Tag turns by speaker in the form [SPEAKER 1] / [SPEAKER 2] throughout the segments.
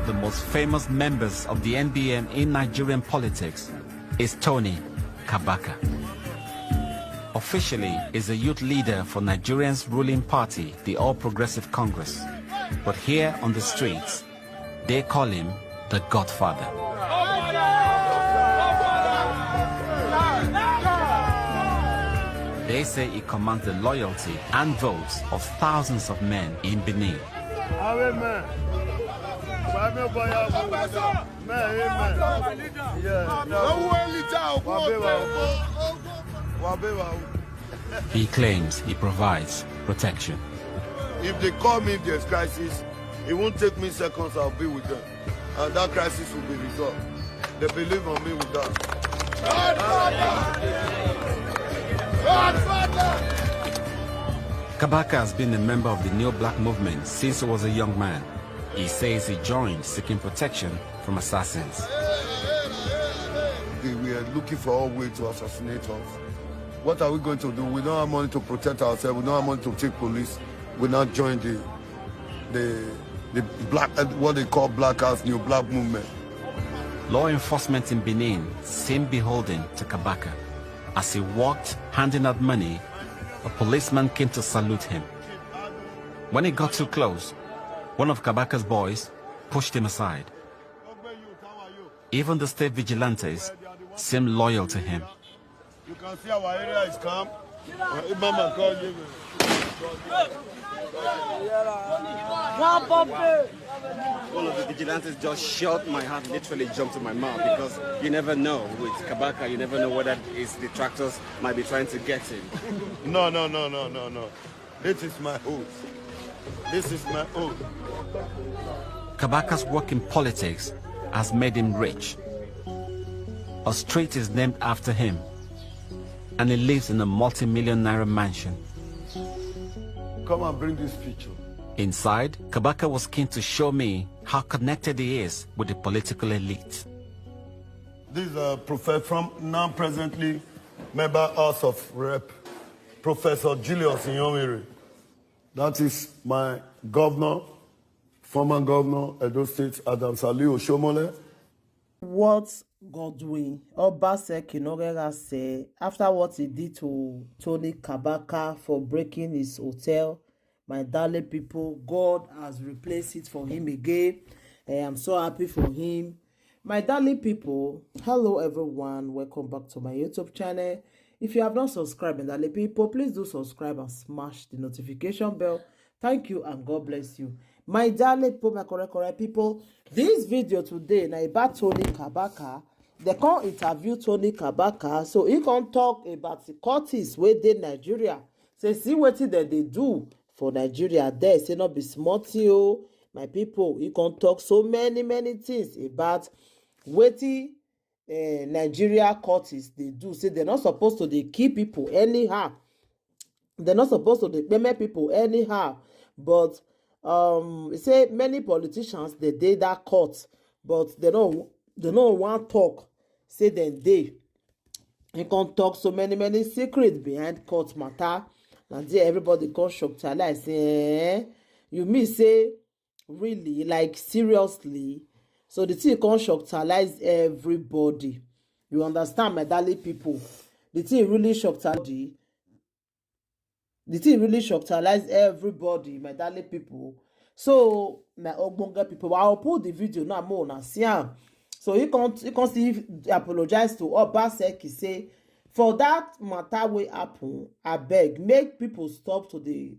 [SPEAKER 1] of the most famous members of the NBM in Nigerian politics is Tony Kabaka. Officially, is a youth leader for Nigeria's ruling party, the All Progressive Congress. But here on the streets, they call him the Godfather. They say he commands the loyalty and votes of thousands of men in Benin. He claims he provides protection.
[SPEAKER 2] If they call me if there's crisis, it won't take me seconds, I'll be with them. And that crisis will be resolved. They believe on me with that.
[SPEAKER 1] Kabaka has been a member of the New Black movement since he was a young man. He says he joined seeking protection from assassins.
[SPEAKER 2] We are looking for all ways to assassinate us. What are we going to do? We don't have money to protect ourselves. We don't have money to take police. We now join the black, what they call Black House, New Black movement.
[SPEAKER 1] Law enforcement in Benin seemed beholden to Kabaka. As he walked handing out money, a policeman came to salute him. When he got too close, one of Kabaka's boys pushed him aside. Even the state vigilantes seemed loyal to him.
[SPEAKER 2] You can see our area is calm.
[SPEAKER 1] All of the vigilantes just shot my heart, literally jumped to my mouth, because you never know with Kabaka, you never know what that is detractors might be trying to get him.
[SPEAKER 2] No. This is my oath. This is my oath.
[SPEAKER 1] Kabaka's work in politics has made him rich. A street is named after him, and he lives in a multi-million naira mansion.
[SPEAKER 2] Come and bring this picture.
[SPEAKER 1] Inside, Kabaka was keen to show me how connected he is with the political elite.
[SPEAKER 2] This is a professor from now-presently member House of Rep, Professor Julius Inyomiri. That is my governor, former governor, Edo State, Adams Ali Oshomole.
[SPEAKER 3] What Godwin Obaseki Norega said after what he did to Tony Kabaka for breaking his hotel, my darling people, God has replaced it for him again. I'm so happy for him. My darling people, hello everyone, welcome back to my YouTube channel. If you have not subscribed, my darling people, please do subscribe and smash the notification bell. Thank you and God bless you. My darling people, my correct people, this video today na about Tony Kabaka. They can't interview Tony Kabaka, so he can talk about the cultists within Nigeria. Say, see what they do for Nigeria there. Say not be smart, you, my people. He can talk so many things about what Nigeria cultists they do. Say they're not supposed to they kill people anyhow. They're not supposed to they Kpeme people anyhow. But say many politicians they did that court, but they don't want talk. Say then they can talk so many secrets behind court matter. And there everybody can shock to like say, you mean say really like seriously. So the thing can shock to everybody. You understand, my darling people? The thing really shocked everybody. The thing really shocked everybody, my darling people. So my ogbonge people, I'll put the video now more on Siam. So you can see apologize to Obaseki, say for that matter will happen. I beg make people stop to the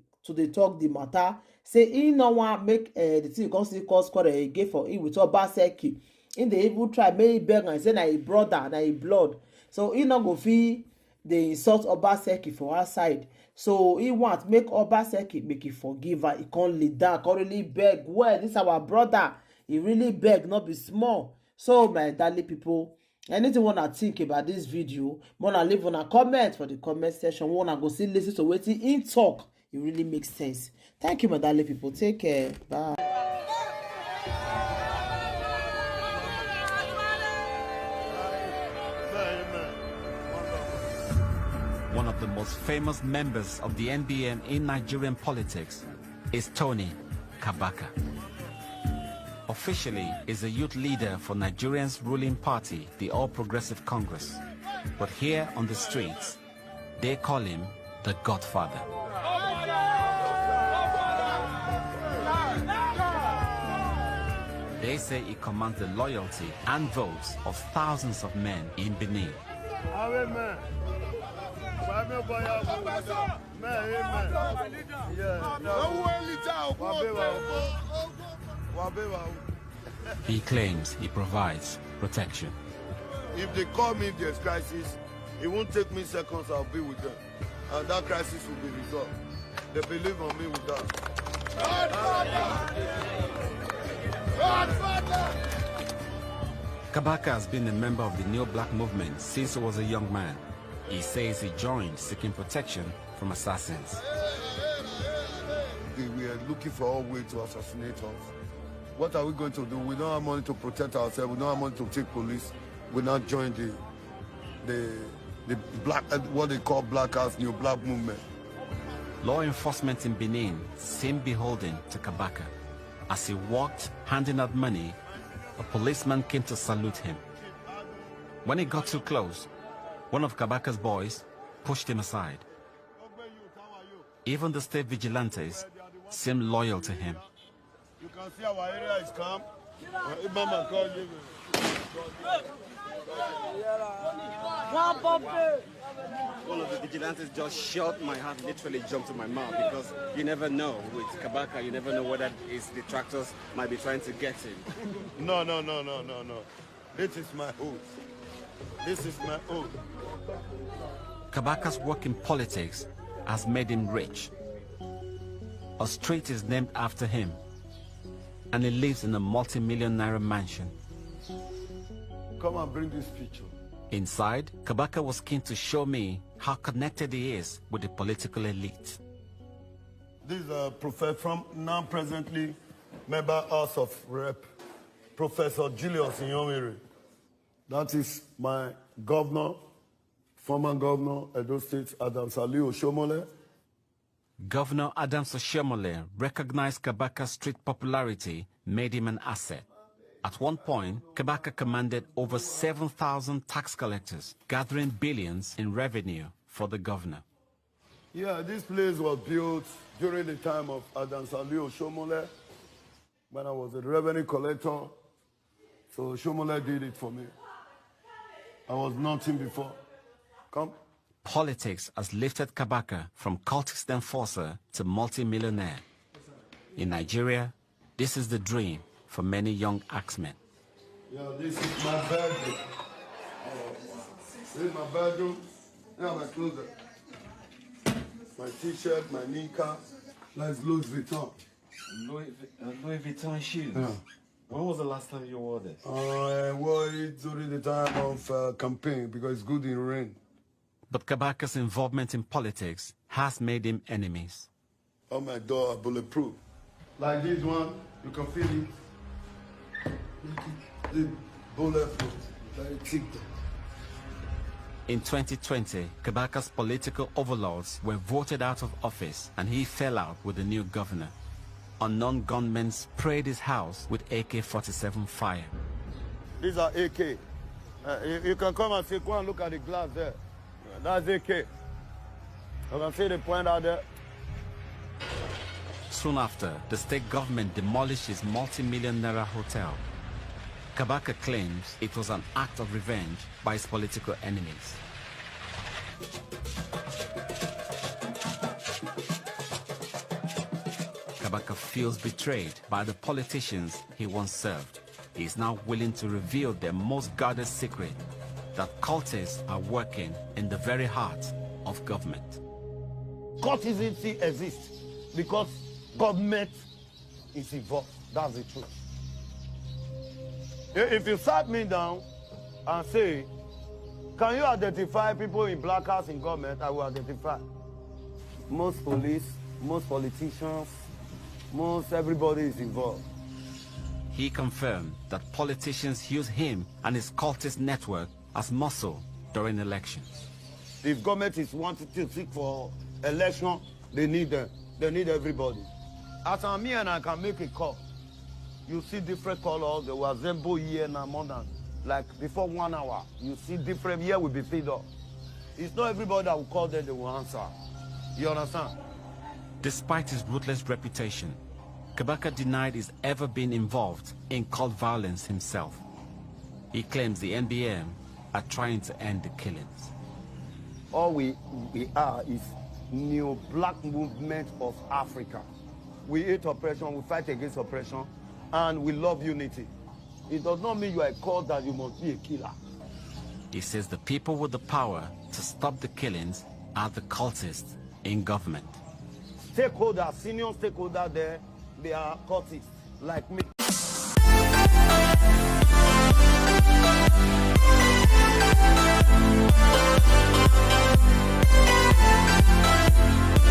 [SPEAKER 3] talk the matter. Say he no want make the thing you can see cause quarrel again for him with Obaseki. In the evil tribe, may beg and say na a brother, na a blood. So he not go feel the insult Obaseki for our side. So he want make Obaseki make it forgive her. He can't lead down, can't really beg. Well, this is our brother. He really beg, not be small. So my darling people, anything wanna think about this video, wanna leave on a comment for the comment section. Wanna go see listen to what he talk. It really makes sense. Thank you, my darling people. Take care. Bye.
[SPEAKER 1] One of the most famous members of the NBM in Nigerian politics is Tony Kabaka. Officially is a youth leader for Nigeria's ruling party, the All Progressive Congress. But here on the streets, they call him the Godfather. They say he commands the loyalty and votes of thousands of men in Benin. He claims he provides protection.
[SPEAKER 2] If they call me if there's crisis, it won't take me seconds, I'll be with them. And that crisis will be resolved. They believe on me with that.
[SPEAKER 1] Kpeme has been a member of the New Black movement since he was a young man. He says he joined seeking protection from assassins.
[SPEAKER 2] We are looking for all ways to assassinate us. What are we going to do? We don't have money to protect ourselves. We don't have money to take police. We now join the black, what they call Black House, New Black movement.
[SPEAKER 1] Law enforcement in Benin seemed beholden to Kpeme. As he walked handing out money, a policeman came to salute him. When he got too close, one of Kpame's boys pushed him aside. Even the state vigilantes seemed loyal to him.
[SPEAKER 2] You can see our area is calm.
[SPEAKER 4] One of the vigilantes just shot my heart, literally jumped to my mouth, because you never know with Kpeme, you never know whether it's detractors might be trying to get him.
[SPEAKER 2] No. This is my oath. This is my oath.
[SPEAKER 1] Kpame's work in politics has made him rich. A street is named after him, and he lives in a multi-million naira mansion.
[SPEAKER 2] Come and bring this picture.
[SPEAKER 1] Inside, Kpeme was keen to show me how connected he is with the political elite.
[SPEAKER 2] This is a professor from now presently member House of Rep, Professor Julius Nyomiri. That is my governor, former governor, Edo State, Adams Ali Oshomole.
[SPEAKER 1] Governor Adams Oshomole recognized Kpame's street popularity made him an asset. At one point, Kpeme commanded over 7,000 tax collectors, gathering billions in revenue for the governor.
[SPEAKER 2] Yeah, this place was built during the time of Adams Ali Oshomole, when I was a revenue collector. So Oshomole did it for me. I was nothing before. Come.
[SPEAKER 1] Politics has lifted Kpeme from cultist enforcer to multi-millionaire. In Nigeria, this is the dream for many young axemen.
[SPEAKER 2] Yeah, this is my bedroom. This is my bedroom. Yeah, my closet. My t-shirt, my kneecap. That's Louis Vuitton.
[SPEAKER 4] Louis Vuitton shoes?
[SPEAKER 2] Yeah.
[SPEAKER 4] When was the last time you wore this?
[SPEAKER 2] I wore it during the time of Kpeme because it's good in rain.
[SPEAKER 1] But Kpame's involvement in politics has made him enemies.
[SPEAKER 2] On my door are bulletproof. Like this one, you can feel it. The bulletproof, very thick.
[SPEAKER 1] In 2020, Kpame's political overlords were voted out of office and he fell out with the new governor. Unknown gunmen sprayed his house with AK-47 fire.
[SPEAKER 2] These are AK. You can come and see, go and look at the glass there. That's AK. You can see the point out there.
[SPEAKER 1] Soon after, the state government demolished his multi-million naira hotel. Kpeme claims it was an act of revenge by his political enemies. Kpeme feels betrayed by the politicians he once served. He is now willing to reveal their most guarded secret, that cultists are working in the very heart of government.
[SPEAKER 2] Cultism exists because government is involved. That's the truth. If you sat me down and say, can you identify people in Black House in government, I will identify. Most police, most politicians, most everybody is involved.
[SPEAKER 1] He confirmed that politicians use him and his cultist network as muscle during elections.
[SPEAKER 2] If government is wanting to seek for election, they need them. They need everybody. As I'm here and I can make a call, you see different colors. There was rainbow here now more than, like before 1 hour. You see different, here will be filled up. It's not everybody that will call them, they will answer. You understand?
[SPEAKER 1] Despite his ruthless reputation, Kabaka denied he's ever been involved in cult violence himself. He claims the NBM are trying to end the killings.
[SPEAKER 2] All we are is New Black Movement of Africa. We hate oppression, we fight against oppression, and we love unity. It does not mean you are a cult that you must be a killer.
[SPEAKER 1] He says the people with the power to stop the killings are the cultists in government.
[SPEAKER 2] Stakeholders, senior stakeholders there, they are cultists, like me.